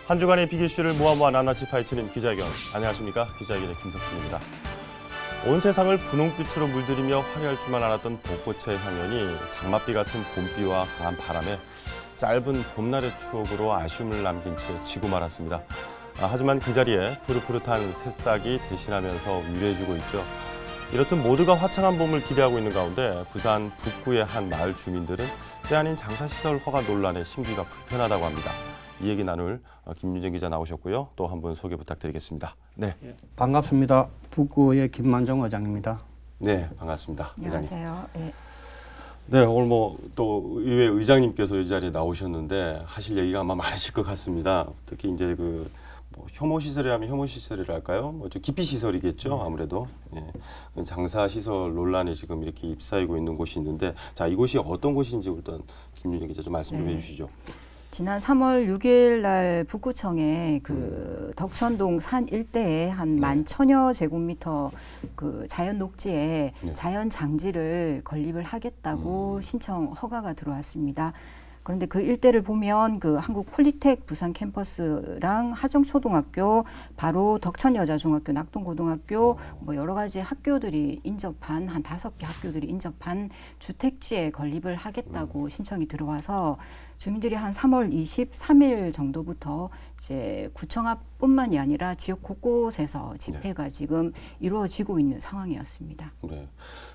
한 주간의 비기슈를 모아 낱낱이 파헤치는 기자회견. 안녕하십니까? 기자회견의 김석준입니다. 온 세상을 분홍빛으로 물들이며 화려할 줄만 알았던 벚꽃의 향연이 장맛비 같은 봄비와 강한 바람에 짧은 봄날의 추억으로 아쉬움을 남긴 채 지고 말았습니다. 하지만 그 자리에 푸릇푸릇한 새싹이 대신하면서 위로해주고 있죠. 이렇듯 모두가 화창한 봄을 기대하고 있는 가운데 부산 북구의 한 마을 주민들은 때 아닌 장사시설 허가 논란에 심기가 불편하다고 합니다. 이 얘기 나눌 김윤정 기자 나오셨고요. 또 한 분 소개 부탁드리겠습니다. 네, 반갑습니다. 북구의 김만정 의장입니다. 네, 반갑습니다. 안녕하세요. 네, 오늘 또 의회 의장님께서 이 자리에 나오셨는데 하실 얘기가 아마 많으실 것 같습니다. 특히 이제 혐오 시설이라면 혐오 시설이랄까요? 좀 기피 시설이겠죠, 아무래도. 예. 장사 시설 논란이 지금 이렇게 휩싸이고 있는 곳이 있는데, 자, 이곳이 어떤 곳인지 일단 김윤정 기자 좀 말씀 좀 해주시죠. 지난 3월 6일 날 북구청에 그 덕천동 산 일대에 한 11,000여 제곱미터 그 자연 녹지에 자연 장지를 건립을 하겠다고 신청 허가가 들어왔습니다. 그런데 그 일대를 보면 그 한국 폴리텍 부산 캠퍼스랑 하정초등학교, 바로 덕천여자중학교, 낙동고등학교 여러 가지 학교들이 인접한 한 5개 학교들이 인접한 주택지에 건립을 하겠다고 신청이 들어와서 주민들이 한 3월 23일 정도부터 이제 구청 앞뿐만이 아니라 지역 곳곳에서 집회가 지금 이루어지고 있는 상황이었습니다. 네,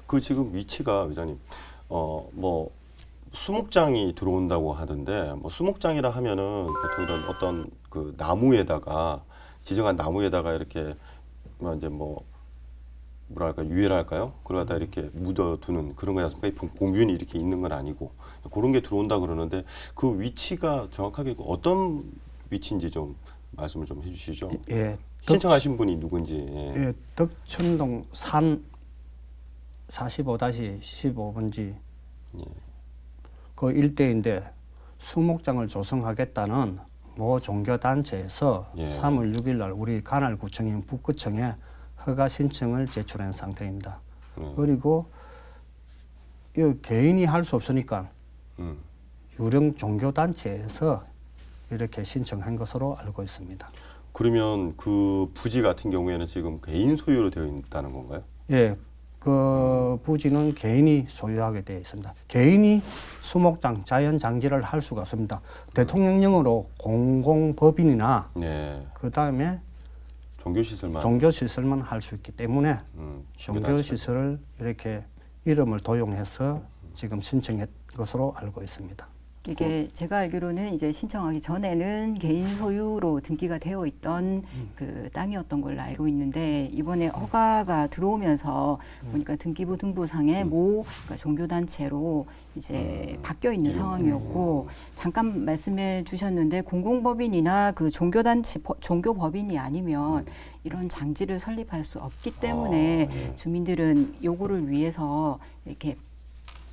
그 지금 위치가 의장님, 수목장이 들어온다고 하던데, 수목장이라 하면은 보통 이런 어떤 그 나무에다가 지정한 나무에다가 이렇게 이제 뭐랄까 유해랄까요? 그러다 이렇게 묻어두는 그런 거지 않습니까? 공균이 이렇게 있는 건 아니고 그런 게 들어온다 그러는데 그 위치가 정확하게 어떤 위치인지 좀 말씀을 좀 해주시죠. 예, 신청하신 분이 누군지. 예, 덕천동 산 45-15번지 그 일대인데 수목장을 조성하겠다는 모 종교단체에서 3월 6일 날 우리 관할구청인 북구청에 허가 신청을 제출한 상태입니다. 그리고 이 개인이 할 수 없으니까 유령 종교단체에서 이렇게 신청한 것으로 알고 있습니다. 그러면 그 부지 같은 경우에는 지금 개인 소유로 되어 있다는 건가요? 예, 그 부지는 개인이 소유하게 되어 있습니다. 개인이 수목장, 자연장지를 할 수가 없습니다. 대통령령으로 공공법인이나 그 다음에 종교시설만 할 수 있기 때문에 종교시설을 이렇게 이름을 도용해서 지금 신청한 것으로 알고 있습니다. 이게 제가 알기로는 이제 신청하기 전에는 개인 소유로 등기가 되어 있던 그 땅이었던 걸로 알고 있는데 이번에 허가가 들어오면서 보니까 등기부 등부상에 그러니까 종교단체로 이제 바뀌어 있는 상황이었고, 잠깐 말씀해 주셨는데 공공법인이나 그 종교단체, 종교법인이 아니면 이런 장지를 설립할 수 없기 때문에 주민들은 요구를 위해서 이렇게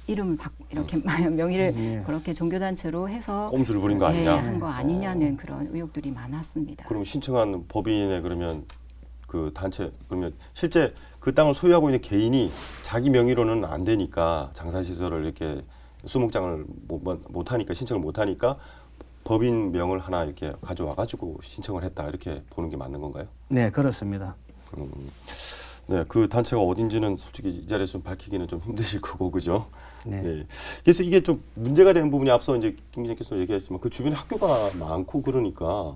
이름을 이렇게 명의를 그렇게 종교단체로 해서 꼼수를 부린 거 아니냐? 한 거 아니냐는 그런 의혹들이 많았습니다. 그럼 신청한 법인의 그러면 그 단체 그러면 실제 그 땅을 소유하고 있는 개인이 자기 명의로는 안 되니까 장사시설을 이렇게 수목장을 못 하니까 신청을 못 하니까 법인 명을 하나 이렇게 가져와 가지고 신청을 했다 이렇게 보는 게 맞는 건가요? 네, 그렇습니다. 네, 그 단체가 어딘지는 솔직히 이 자리에서 좀 밝히기는 좀 힘드실 거고, 그죠? 네. 네. 그래서 이게 좀 문제가 되는 부분이 앞서 이제 김 기자께서 얘기했지만 그 주변에 학교가 많고 그러니까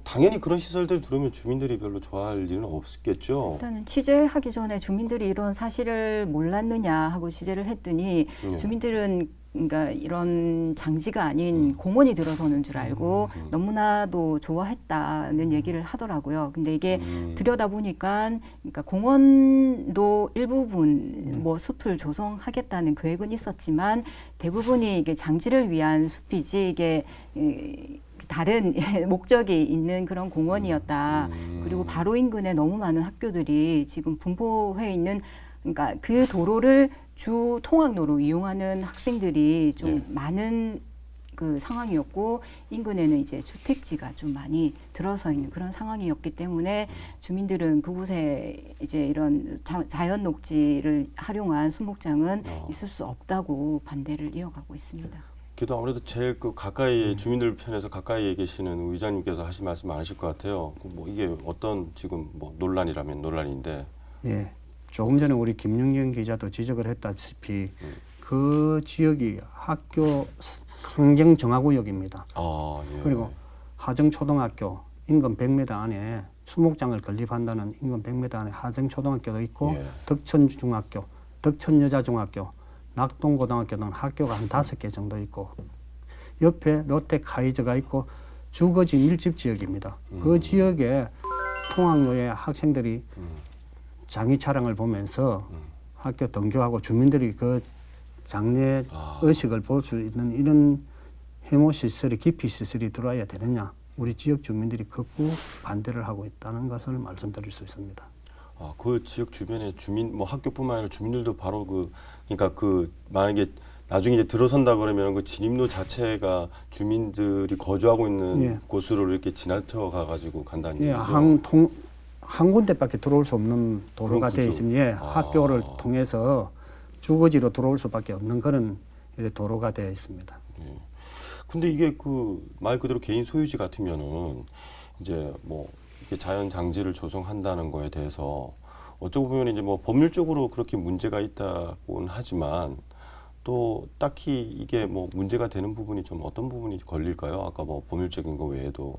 당연히 그런 시설들 들어오면 주민들이 별로 좋아할 일은 없겠죠. 일단은 취재하기 전에 주민들이 이런 사실을 몰랐느냐 하고 취재를 했더니 주민들은 그러니까 이런 장지가 아닌 공원이 들어서는 줄 알고 너무나도 좋아했다는 얘기를 하더라고요. 근데 이게 들여다보니까 그러니까 공원도 일부분 숲을 조성하겠다는 계획은 있었지만 대부분이 이게 장지를 위한 숲이지 이게 다른 목적이 있는 그런 공원이었다. 그리고 바로 인근에 너무 많은 학교들이 지금 분포해 있는, 그러니까 그 도로를 주 통학로로 이용하는 학생들이 좀 많은 그 상황이었고, 인근에는 이제 주택지가 좀 많이 들어서 있는 그런 상황이었기 때문에 주민들은 그곳에 이제 이런 자연 녹지를 활용한 수목장은 있을 수 없다고 반대를 이어가고 있습니다. 그래도 아무래도 제일 그 가까이 주민들 편에서 가까이에 계시는 의장님께서 하신 말씀 많으실 것 같아요. 뭐 이게 어떤 지금 뭐 논란이라면 논란인데. 예. 조금 전에 우리 김영경 기자도 지적을 했다시피 그 지역이 학교 환경 정화구역입니다. 아, 예. 그리고 하정초등학교 인근 100m 안에 수목장을 건립한다는 인근 100m 안에 하정초등학교도 있고 예. 덕천중학교, 덕천여자중학교, 낙동고등학교 등 학교가 한 5개 정도 있고 옆에 롯데카이저가 있고 주거지 밀집 지역입니다. 그 지역에 통학로에 학생들이 장애 차량을 보면서 학교 등교하고 주민들이 그 장례 의식을 볼 수 있는 이런 해모 시설이 기피 시설이 들어와야 되느냐, 우리 지역 주민들이 극구 반대를 하고 있다는 것을 말씀드릴 수 있습니다. 아, 그 지역 주변에 주민 뭐 학교뿐만 아니라 주민들도 바로 그러니까 만약에 나중에 이제 들어선다 그러면 그 진입로 자체가 주민들이 거주하고 있는 예. 곳으로 이렇게 지나쳐 가가지고 간다는 예, 얘기죠. 한 군데밖에 들어올 수 없는 도로가 그럼 되어 그죠. 있습니다. 예, 아. 학교를 통해서 주거지로 들어올 수밖에 없는 그런 도로가 되어 있습니다. 예. 근데 이게 그 말 그대로 개인 소유지 같으면은 이제 뭐 이렇게 자연 장지를 조성한다는 거에 대해서 어쩌고 보면 이제 뭐 법률적으로 그렇게 문제가 있다고는 하지만 또 딱히 이게 뭐 문제가 되는 부분이 좀 어떤 부분이 걸릴까요? 아까 뭐 법률적인 거 외에도.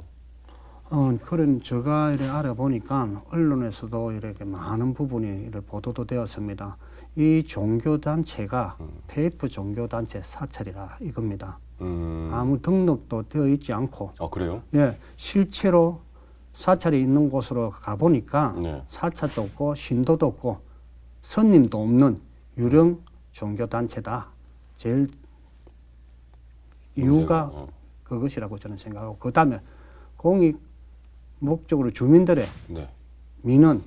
그런 제가 이렇게 알아보니까 언론에서도 이렇게 많은 부분이 이렇게 보도도 되었습니다. 이 종교단체가 페이프 종교단체 사찰이라 이겁니다. 아무 등록도 되어 있지 않고, 아, 그래요? 예, 실제로 사찰이 있는 곳으로 가보니까 네. 사찰도 없고 신도도 없고 선님도 없는 유령 종교단체다. 제일 이유가 문제가, 그것이라고 저는 생각하고, 그 다음에 공익 목적으로 주민들의 네. 민원이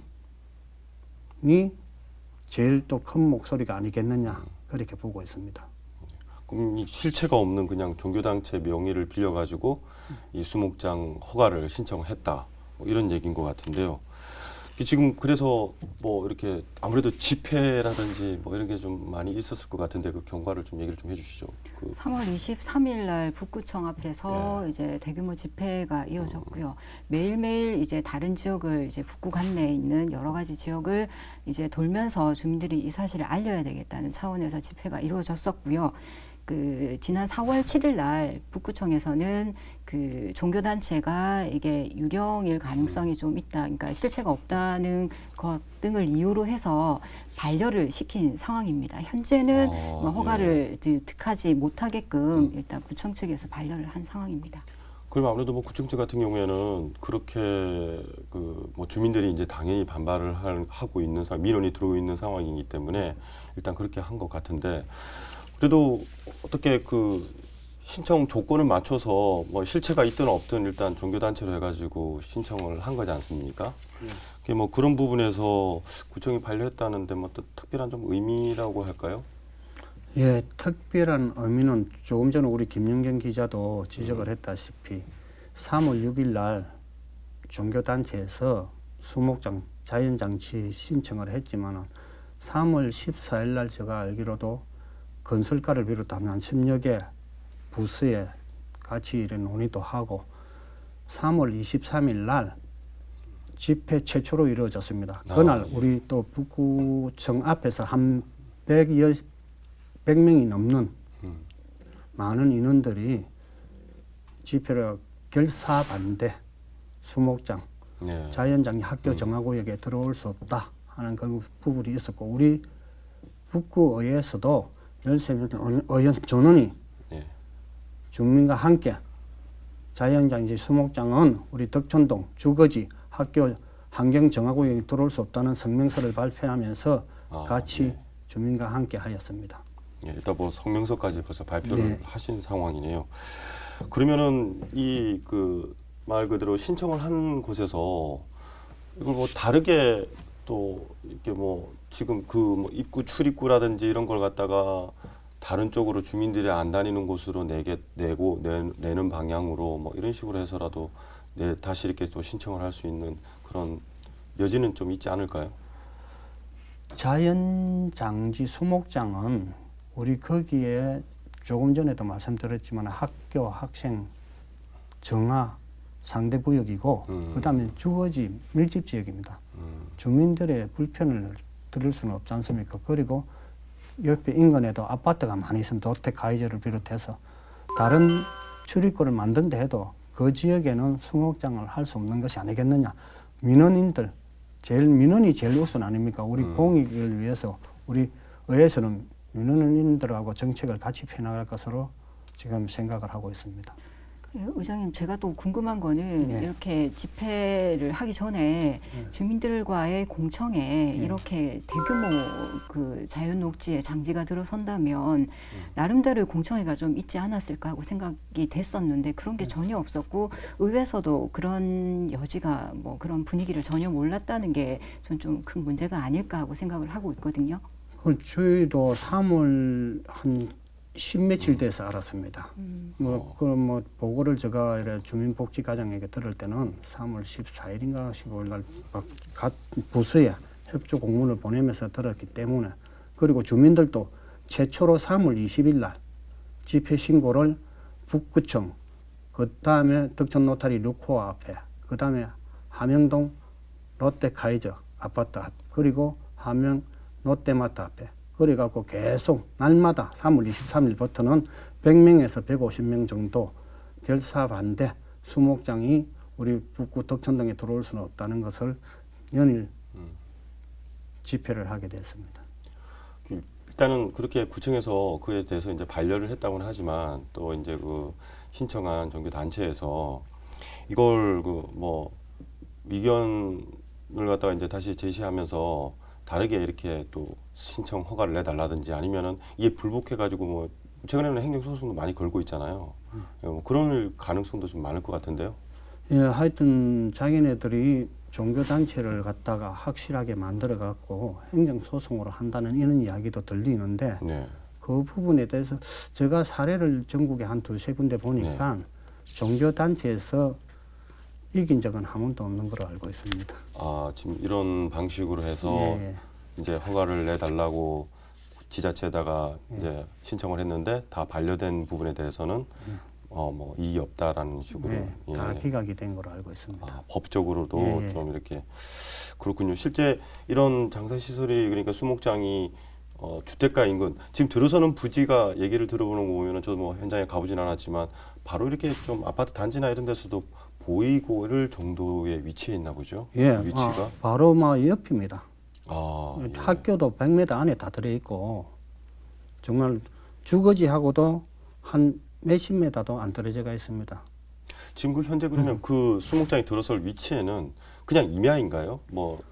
제일 또 큰 목소리가 아니겠느냐, 그렇게 보고 있습니다. 그럼 이 실체가 없는 그냥 종교단체 명의를 빌려가지고 이 수목장 허가를 신청했다, 뭐 이런 얘기인 것 같은데요. 지금 그래서 뭐 이렇게 아무래도 집회라든지 뭐 이런 게 좀 많이 있었을 것 같은데 그 경과를 좀 얘기를 좀 해주시죠. 3월 23일 날 북구청 앞에서 네. 이제 대규모 집회가 이어졌고요. 매일매일 이제 다른 지역을 이제 북구 관내에 있는 여러 가지 지역을 이제 돌면서 주민들이 이 사실을 알려야 되겠다는 차원에서 집회가 이루어졌었고요. 그 지난 4월 7일 날 북구청에서는 그 종교단체가 이게 유령일 가능성이 좀 있다, 그러니까 실체가 없다는 것 등을 이유로 해서 반려를 시킨 상황입니다. 현재는 뭐 허가를 득하지 못하게끔 일단 구청 측에서 반려를 한 상황입니다. 그럼 아무래도 뭐 구청장 같은 경우에는 그렇게 그 뭐 주민들이 이제 당연히 반발을 하고 있는 상황, 민원이 들어오고 있는 상황이기 때문에 일단 그렇게 한 것 같은데, 그래도 어떻게 그 신청 조건을 맞춰서 뭐 실체가 있든 없든 일단 종교단체로 해가지고 신청을 한 거지 않습니까? 그게 뭐 그런 부분에서 구청이 반려했다는데 뭐 또 특별한 좀 의미라고 할까요? 예, 특별한 의미는 조금 전에 우리 김영경 기자도 지적을 했다시피 3월 6일 날 종교단체에서 수목장 자연장치 신청을 했지만 3월 14일 날 제가 알기로도 건설가를 비롯한 한 10여 개 부서에 같이 이런 논의도 하고 3월 23일 날 집회 최초로 이루어졌습니다. 그날 예. 우리 또 북구청 앞에서 한 100명이 넘는 많은 인원들이 집회를 결사 반대, 수목장, 네. 자연장이 학교 정화구역에 들어올 수 없다 하는 그런 부분이 있었고, 우리 북구의회에서도 13명 의원 전원이 네. 주민과 함께 자연장지 수목장은 우리 덕천동 주거지 학교 환경 정화구역에 들어올 수 없다는 성명서를 발표하면서 같이 네. 주민과 함께 하였습니다. 예, 일단 뭐 성명서까지 벌써 발표를 네. 하신 상황이네요. 그러면은 이 그 말 그대로 신청을 한 곳에서 이걸 뭐 다르게 또 이렇게 뭐 지금 그 뭐 입구 출입구라든지 이런 걸 갖다가 다른 쪽으로 주민들이 안 다니는 곳으로 내는 방향으로 뭐 이런 식으로 해서라도 다시 이렇게 또 신청을 할 수 있는 그런 여지는 좀 있지 않을까요? 자연장지 수목장은 우리 거기에 조금 전에도 말씀드렸지만 학교, 학생, 정화, 상대 구역이고 그다음에 주거지 밀집 지역입니다. 주민들의 불편을 들을 수는 없지 않습니까? 그리고 옆에 인근에도 아파트가 많이 있으면 도택 가이저를 비롯해서 다른 출입구를 만든다 해도 그 지역에는 수목장을 할 수 없는 것이 아니겠느냐. 민원인들, 민원이 제일 우선 아닙니까? 우리 공익을 위해서 우리 의회에서는 민원인들하고 정책을 같이 펴나갈 것으로 지금 생각을 하고 있습니다. 의장님, 제가 또 궁금한 거는 네. 이렇게 집회를 하기 전에 주민들과의 공청에 이렇게 대규모 그 자연녹지에 장지가 들어선다면 나름대로의 공청회가 좀 있지 않았을까 하고 생각이 됐었는데 그런 게 전혀 없었고 의회에서도 그런 여지가 뭐 그런 분위기를 전혀 몰랐다는 게 전 좀 큰 문제가 아닐까 하고 생각을 하고 있거든요. 저희도 3월 한 10며칠 돼서 알았습니다. 뭐 보고를 제가 주민복지과장에게 들을 때는 3월 14일인가 15일 날 각 부서에 협조 공문을 보내면서 들었기 때문에 그리고 주민들도 최초로 3월 20일 날 집회 신고를 북구청 그다음에 덕천 노타리 루코아 앞에 그다음에 함영동 롯데카이저 아파트 앞 그리고 함영 롯데마트 앞에 그래갖고 계속 날마다 3월 23일부터는 100명에서 150명 정도 결사 반대 수목장이 우리 북구 덕천동에 들어올 수는 없다는 것을 연일 집회를 하게 됐습니다. 일단은 그렇게 구청에서 그에 대해서 이제 반려를 했다고는 하지만 또 이제 그 신청한 종교 단체에서 이걸 그 뭐 의견을 갖다가 이제 다시 제시하면서 다르게 이렇게 또 신청 허가를 내달라든지 아니면은 이게 불복해가지고 뭐 최근에는 행정소송도 많이 걸고 있잖아요. 뭐 그런 가능성도 좀 많을 것 같은데요. 예, 하여튼 자기네들이 종교단체를 갖다가 확실하게 만들어갖고 행정소송으로 한다는 이런 이야기도 들리는데 네. 그 부분에 대해서 제가 사례를 전국에 한 두세 군데 보니까 종교단체에서 이긴 적은 한 번도 없는 걸로 알고 있습니다. 아, 지금 이런 방식으로 해서 예. 이제 허가를 내달라고 지자체에다가 예. 이제 신청을 했는데 다 반려된 부분에 대해서는 뭐 이의 없다라는 식으로 예, 다 예. 기각이 된 걸로 알고 있습니다. 아, 법적으로도 예, 예. 좀 이렇게 그렇군요. 실제 이런 장사 시설이 그러니까 수목장이 주택가 인근 지금 들어서는 부지가 얘기를 들어보는 거 보면은 저도 뭐 현장에 가보진 않았지만 바로 이렇게 좀 아파트 단지나 이런 데서도 보이고 이럴 정도의 위치에 있나 보죠. 예, 위치가. 바로 막 옆입니다. 아, 예. 학교도 100m 안에 다 들어있고 정말 주거지하고도 한 몇십 메다도 안 떨어져가 있습니다. 지금 그 현재 그러면 그 수목장이 들어설 위치에는 그냥 임야인가요? 뭐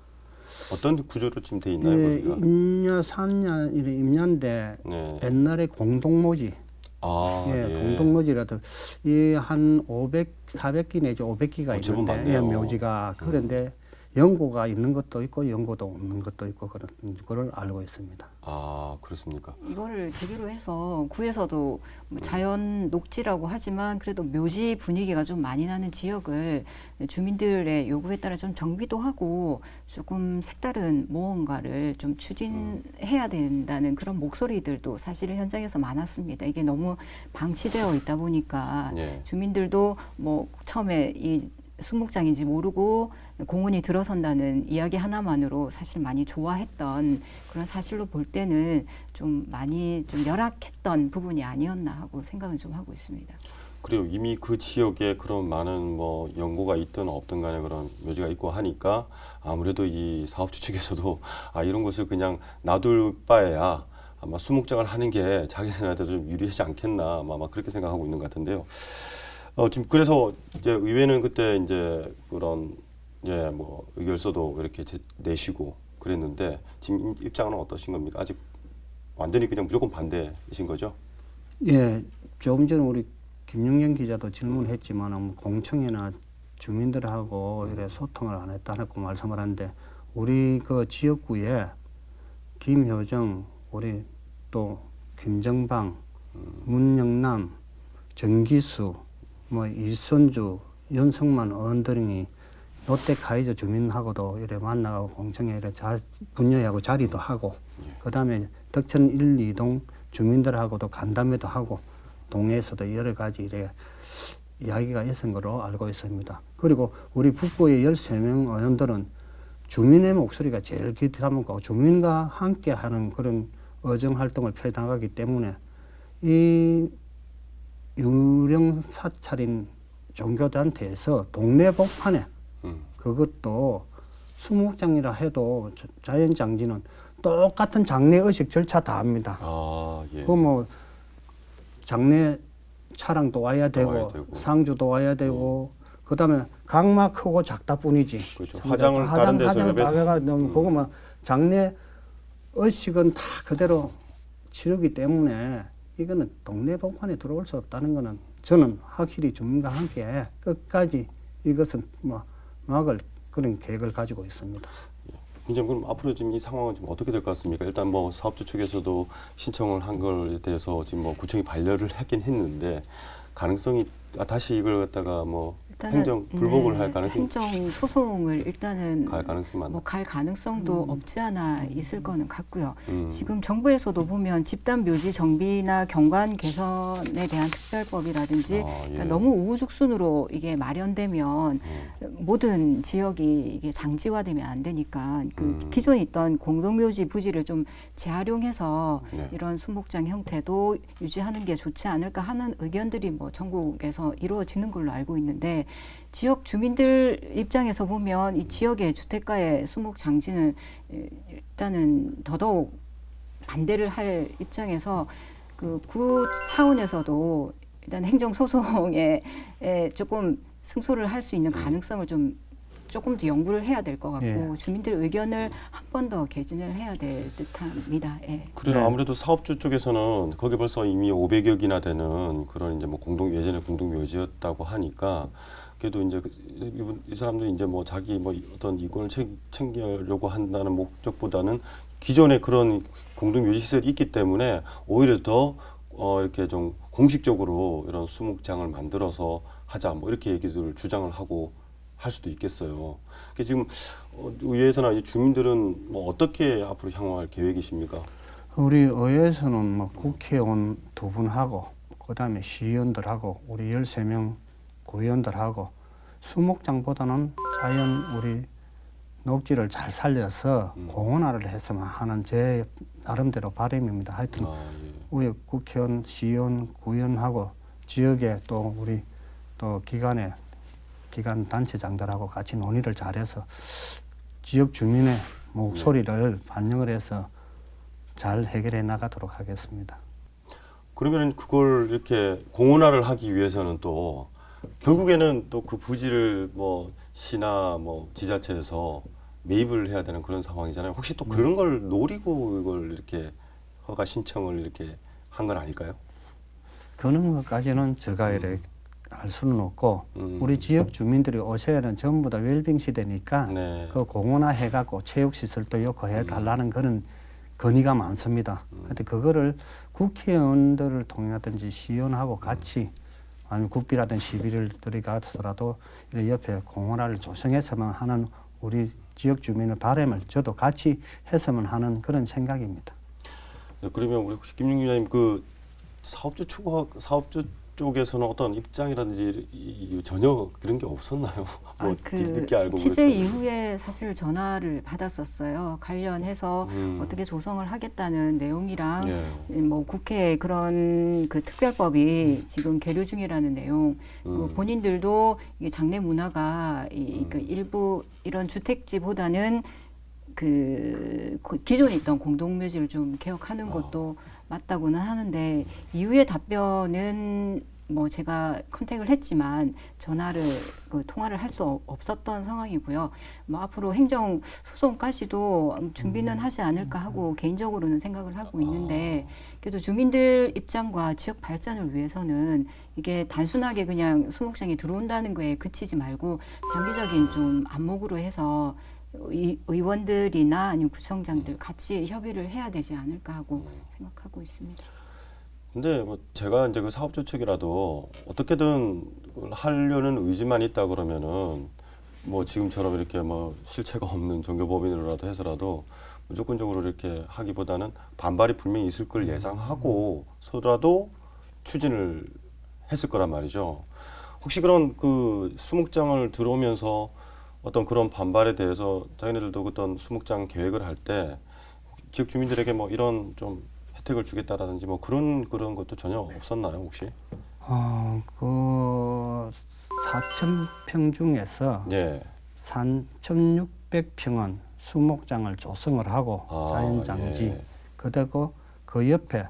어떤 구조로 지금 돼 있나요? 예, 거기가? 임야, 산야, 임야인데 네. 옛날에 공동묘지, 아, 예, 예. 공동묘지라도 이 한 500, 400기 내지 500기가 제법 있는데 많네요. 예, 묘지가 그런데 연고가 있는 것도 있고 연고도 없는 것도 있고 그런 거를 알고 있습니다. 아, 그렇습니까? 이거를 계기로 해서 구에서도 뭐 자연 녹지라고 하지만 그래도 묘지 분위기가 좀 많이 나는 지역을 주민들의 요구에 따라 좀 정비도 하고 조금 색다른 무언가를 좀 추진해야 된다는 그런 목소리들도 사실 현장에서 많았습니다. 이게 너무 방치되어 있다 보니까 예. 주민들도 뭐 처음에 이 수목장인지 모르고 공원이 들어선다는 이야기 하나만으로 사실 많이 좋아했던 그런 사실로 볼 때는 좀 많이 좀 열악했던 부분이 아니었나 하고 생각은 좀 하고 있습니다. 그리고 이미 그 지역에 그런 많은 뭐 연고가 있든 없든 간에 그런 묘지가 있고 하니까 아무래도 이 사업주 측에서도 이런 것을 그냥 놔둘 바에야 아마 수목장을 하는 게 자기네한테 좀 유리하지 않겠나 아마 그렇게 생각하고 있는 것 같은데요. 지금 그래서 이제 의회는 그때 이제 그런 뭐 의결서도 이렇게 내시고 그랬는데 지금 입장은 어떠신 겁니까? 아직 완전히 그냥 무조건 반대이신 거죠? 예, 조금 전에 우리 김영경 기자도 질문했지만 공청회나 주민들하고 이래 소통을 안 했다고 말씀을 하는데 우리 그 지역구에 김효정, 우리 또 김정방, 문영남, 정기수, 뭐 이선주, 연성만 의원들이 롯데카이저 주민하고도 이래 만나고 공청회 이래 분녀하고 자리도 하고 그다음에 덕천 1, 2동 주민들하고도 간담회도 하고 동네에서도 여러 가지 이래 이야기가 있은 걸로 알고 있습니다. 그리고 우리 북부의 13명 의원들은 주민의 목소리가 제일 귀담고 주민과 함께 하는 그런 의정 활동을 펴나가기 때문에 이 유령 사찰인 종교단체에서 동네 복판에 그것도 수목장이라 해도 자연장지는 똑같은 장례 의식 절차 다 합니다. 아, 예. 그 뭐 장례 차량도 와야 되고, 상주도 와야 되고 그다음에 각막 크고 작다 뿐이지. 그렇죠. 화장을 다른 데서 다가 그거 뭐 장례 의식은 다 그대로 치르기 때문에 이거는 동네 복판에 들어올 수 없다는 거는 저는 확실히 주민과 함께 끝까지 이것은 뭐 막을 그런 계획을 가지고 있습니다. 이제 그럼 앞으로 지금 이 상황은 좀 어떻게 될 것 같습니까? 일단 뭐 사업주 측에서도 신청을 한 거에 대해서 지금 뭐 구청이 반려를 하긴 했는데 가능성이 다시 이걸 갖다가 뭐 행정 불복을 할 가능성이 행정 소송을 일단은 갈 가능성이 많나? 뭐 갈 가능성도 없지 않아 있을 거는 같고요. 지금 정부에서도 보면 집단 묘지 정비나 경관 개선에 대한 특별법이라든지 그러니까 너무 우후죽순으로 이게 마련되면 모든 지역이 이게 장지화되면 안 되니까 그 기존에 있던 공동묘지 부지를 좀 재활용해서 이런 수목장 형태도 유지하는 게 좋지 않을까 하는 의견들이 뭐 전국에서 이루어지는 걸로 알고 있는데 지역 주민들 입장에서 보면 이 지역의 주택가의 수목 장지는 일단은 더더욱 반대를 할 입장에서 그 구 차원에서도 일단 행정 소송에 조금 승소를 할 수 있는 가능성을 좀 조금 더 연구를 해야 될 것 같고 주민들 의견을 한 번 더 개진을 해야 될 듯합니다. 예. 그래요. 아무래도 사업주 쪽에서는 거기 벌써 이미 500여기나 되는 그런 이제 뭐 예전에 공동묘지였다고 하니까 그래도 이제 이 사람들이 이제 뭐 자기 뭐 어떤 이권을 챙기려고 한다는 목적보다는 기존에 그런 공동묘지 시설이 있기 때문에 오히려 더 이렇게 좀 공식적으로 이런 수목장을 만들어서 하자 뭐 이렇게 얘기들을 주장을 하고 할 수도 있겠어요. 지금 의회에서나 이제 주민들은 뭐 어떻게 앞으로 향후할 계획이십니까? 우리 의회에서는 뭐 국회의원 2분하고 그다음에 시의원들하고 우리 13명 구의원들하고 수목장보다는 자연 우리 녹지를 잘 살려서 공원화를 했으면 하는 제 나름대로 바람입니다. 하여튼 우리 국회의원, 시의원, 구의원하고 지역에 또 우리 또 기관 단체장들하고 같이 논의를 잘해서 지역 주민의 목소리를 반영을 해서 잘 해결해 나가도록 하겠습니다. 그러면 그걸 이렇게 공원화를 하기 위해서는 또 결국에는 또 그 부지를 뭐 시나 뭐 지자체에서 매입을 해야 되는 그런 상황이잖아요. 혹시 또 그런 걸 노리고 이걸 이렇게 허가 신청을 이렇게 한 건 아닐까요? 그런 것까지는 제가 이렇게 알 수는 없고 우리 지역 주민들이 오셔야는 전부 다 웰빙 시대니까 그 공원화 해갖고 체육시설도 넣고 해달라는 그런 건의가 많습니다. 하여튼 그거를 국회의원들을 통해든지 시의원하고 같이 아니면 국비라든 시비를 들이가서라도 옆에 공원화를 조성했으면 하는 우리 지역 주민의 바람을 저도 같이 했으면 하는 그런 생각입니다. 네, 그러면 우리 혹시 김윤기 기자님 그 사업주 쪽에서는 어떤 입장이라든지 전혀 그런 게 없었나요? 뭐 늦게 알고 취재 이후에 사실 전화를 받았었어요. 관련해서 어떻게 조성을 하겠다는 내용이랑 뭐 국회에 그런 그 특별법이 지금 계류 중이라는 내용. 그 본인들도 이게 장례 문화가 그 일부 이런 주택지보다는 그 기존에 있던 공동묘지를 좀 개혁하는 것도 맞다고는 하는데 이후의 답변은 뭐 제가 컨택을 했지만 전화를 통화를 할 수 없었던 상황이고요. 뭐 앞으로 행정 소송까지도 준비는 하지 않을까 하고 개인적으로는 생각을 하고 있는데 그래도 주민들 입장과 지역 발전을 위해서는 이게 단순하게 그냥 수목장이 들어온다는 거에 그치지 말고 장기적인 좀 안목으로 해서 의원들이나 아니면 구청장들 같이 협의를 해야 되지 않을까 하고 생각하고 있습니다. 근데 뭐 제가 이제 그 사업주 측이라도 어떻게든 하려는 의지만 있다 그러면은 뭐 지금처럼 이렇게 뭐 실체가 없는 종교법인으로라도 해서라도 무조건적으로 이렇게 하기보다는 반발이 분명히 있을 걸 예상하고서라도 추진을 했을 거란 말이죠. 혹시 그런 그 수목장을 들어오면서 어떤 그런 반발에 대해서 자기네들도 어떤 수목장 계획을 할 때 지역 주민들에게 뭐 이런 좀 혜택을 주겠다라든지 뭐 그런 것도 전혀 없었나요, 혹시? 그 4,000평 중에서 예. 3,600평은 수목장을 조성을 하고 자연장지, 예. 그리고 그 옆에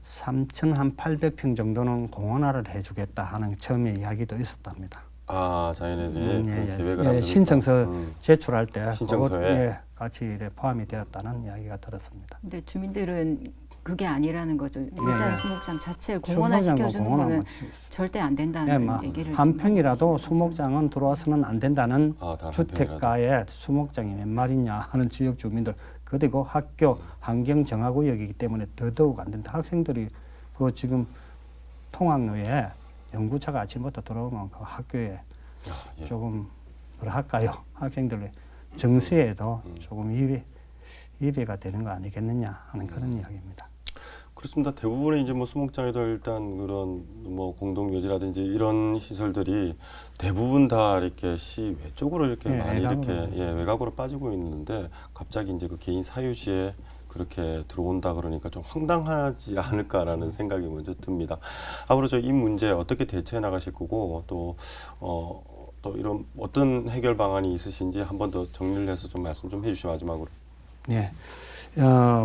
3,800평 정도는 공원화를 해주겠다 하는 처음에 이야기도 있었답니다. 아, 자기네들이 그 계획을 예, 하고 신청서 제출할 때 신청서에? 그것, 예, 같이 이래 포함이 되었다는 이야기가 들었습니다. 근데 주민들은 그게 아니라는 거죠. 일단 예. 수목장 자체를 공원화 시켜주는 거는 절대 안 된다는 예, 뭐 얘기를 한 지금 평이라도 하고 있어요. 수목장은 들어와서는 안 된다는 단 한 주택가에 수목장이 몇 말이냐 하는 지역 주민들, 그리고 학교 환경 정화구역이기 때문에 더더욱 안 된다. 학생들이 그 지금 통학로에 연구차가 아침부터 들어오면 그 학교에 예. 조금 뭐랄까요, 학생들의 정세에도 조금 위배가 되는 거 아니겠느냐 하는 그런 이야기입니다. 그렇습니다. 대부분의 이제 뭐 수목장에도 일단 그런 뭐 공동묘지라든지 이런 시설들이 대부분 다 이렇게 시외 쪽으로 이렇게 예, 많이 이렇게 외곽으로. 외곽으로 빠지고 있는데 갑자기 이제 그 개인 사유지에 그렇게 들어온다 그러니까 좀 황당하지 않을까라는 생각이 먼저 듭니다. 앞으로 저 이 문제 어떻게 대처해 나가실 거고 또 이런 어떤 해결 방안이 있으신지 한 번 더 정리를 해서 좀 말씀 좀 해주시죠, 마지막으로. 예.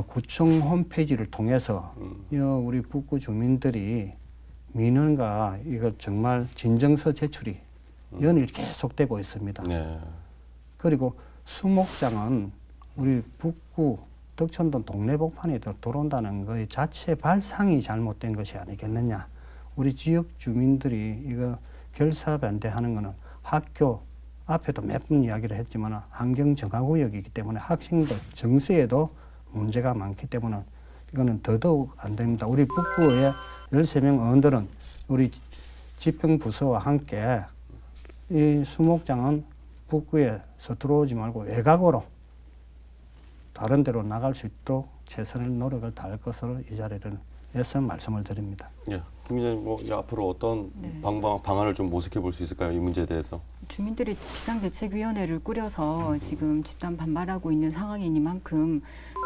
구청 홈페이지를 통해서 우리 북구 주민들이 민원과 이거 정말 진정서 제출이 연일 계속되고 있습니다. 네. 그리고 수목장은 우리 북구 덕천동 동네복판에 들어온다는 것 자체 발상이 잘못된 것이 아니겠느냐. 우리 지역 주민들이 이거 결사반대하는 것은 학교 앞에도 몇 번 이야기를 했지만 환경정화구역이기 때문에 학생들 정서에도 문제가 많기 때문에 이거는 더더욱 안 됩니다. 우리 북구의 13명 의원들은 우리 지평부서와 함께 이 수목장은 북구에서 들어오지 말고 외곽으로 다른 데로 나갈 수 있도록 최선의 노력을 다할 것으로 이 자리에서 말씀을 드립니다. 예, 김 기자님, 뭐 앞으로 어떤 방안을 좀 모색해 볼 수 있을까요? 이 문제에 대해서. 주민들이 비상대책위원회를 꾸려서 지금 집단 반발하고 있는 상황이니만큼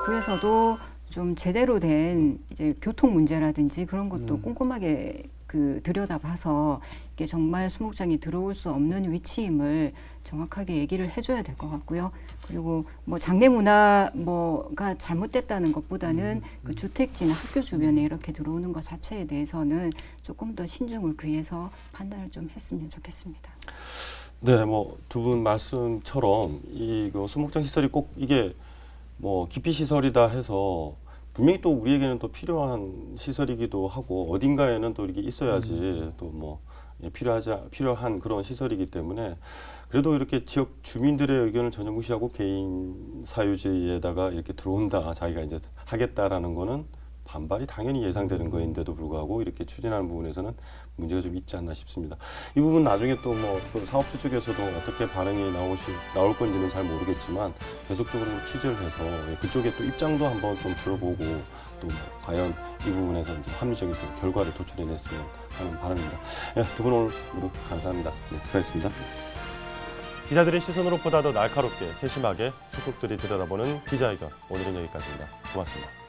구에서도 좀 제대로 된 이제 교통 문제라든지 그런 것도 꼼꼼하게 들여다봐서 이게 정말 수목장이 들어올 수 없는 위치임을 정확하게 얘기를 해줘야 될 것 같고요. 그리고 뭐 장례 문화 뭐가 잘못됐다는 것보다는 그 주택지나 학교 주변에 이렇게 들어오는 것 자체에 대해서는 조금 더 신중을 기해서 판단을 좀 했으면 좋겠습니다. 네, 뭐 두 분 말씀처럼 이거 수목장 시설이 꼭 이게 뭐 기피 시설이다 해서 분명히 또 우리에게는 또 필요한 시설이기도 하고 어딘가에는 또 이렇게 있어야지 또 뭐 필요한 그런 시설이기 때문에 그래도 이렇게 지역 주민들의 의견을 전혀 무시하고 개인 사유지에다가 이렇게 들어온다, 자기가 이제 하겠다라는 거는 반발이 당연히 예상되는 거인데도 불구하고 이렇게 추진하는 부분에서는 문제가 좀 있지 않나 싶습니다. 이 부분 나중에 또 뭐 그 사업주 쪽에서도 어떻게 반응이 나올 건지는 잘 모르겠지만 계속적으로 취재를 해서 그쪽에 또 입장도 한번 좀 들어보고 또 과연 이 부분에서 이제 합리적인 또 결과를 도출해냈으면 하는 바람입니다. 예, 두 분 오늘 모두 감사합니다. 네, 수고하셨습니다. 기자들의 시선으로 보다 더 날카롭게 세심하게 소속들이 들여다보는 기자회견, 오늘은 여기까지입니다. 고맙습니다.